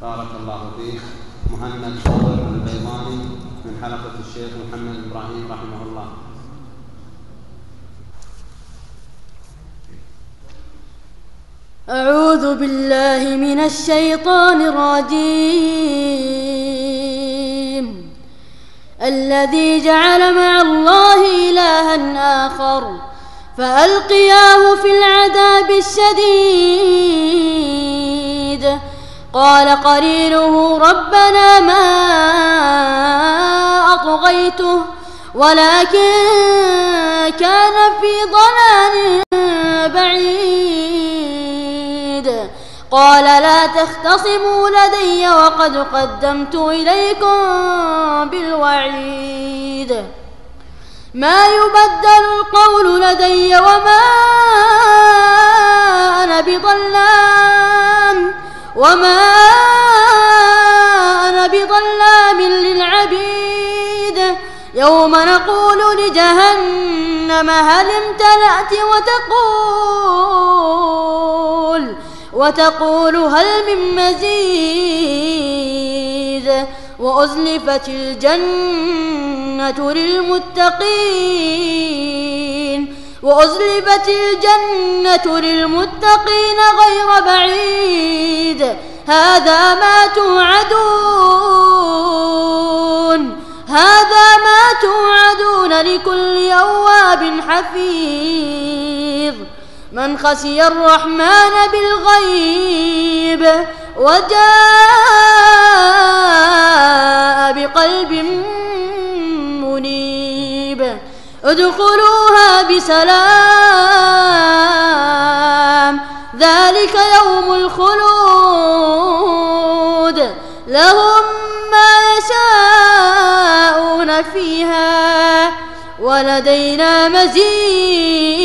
بارك الله فيك. مهند صابر البيضاني من حلقة الشيخ محمد إبراهيم رحمه الله. أعوذ بالله من الشيطان الرجيم. الذي جعل مع الله إلها آخر فألقياه في العذاب الشديد. قال قرينه ربنا ما أطغيته ولكن كان في ضلال بعيد. قال لا تختصموا لدي وقد قدمت إليكم بالوعيد. ما يبدل القول لدي وما أنا بظلام للعبيد. يوم نقول لجهنم هل امتلأت وتقول هل من مزيد. وأزلفت الجنة للمتقين غير بعيد. هذا ما توعدون لكل أواب حفيظ. من خشي الرحمن بالغيب وجاء بقلب منيب. ادخلوها بسلام ذلك يوم الخلود. لهم ما يشاءون فيها ولدينا مزيد.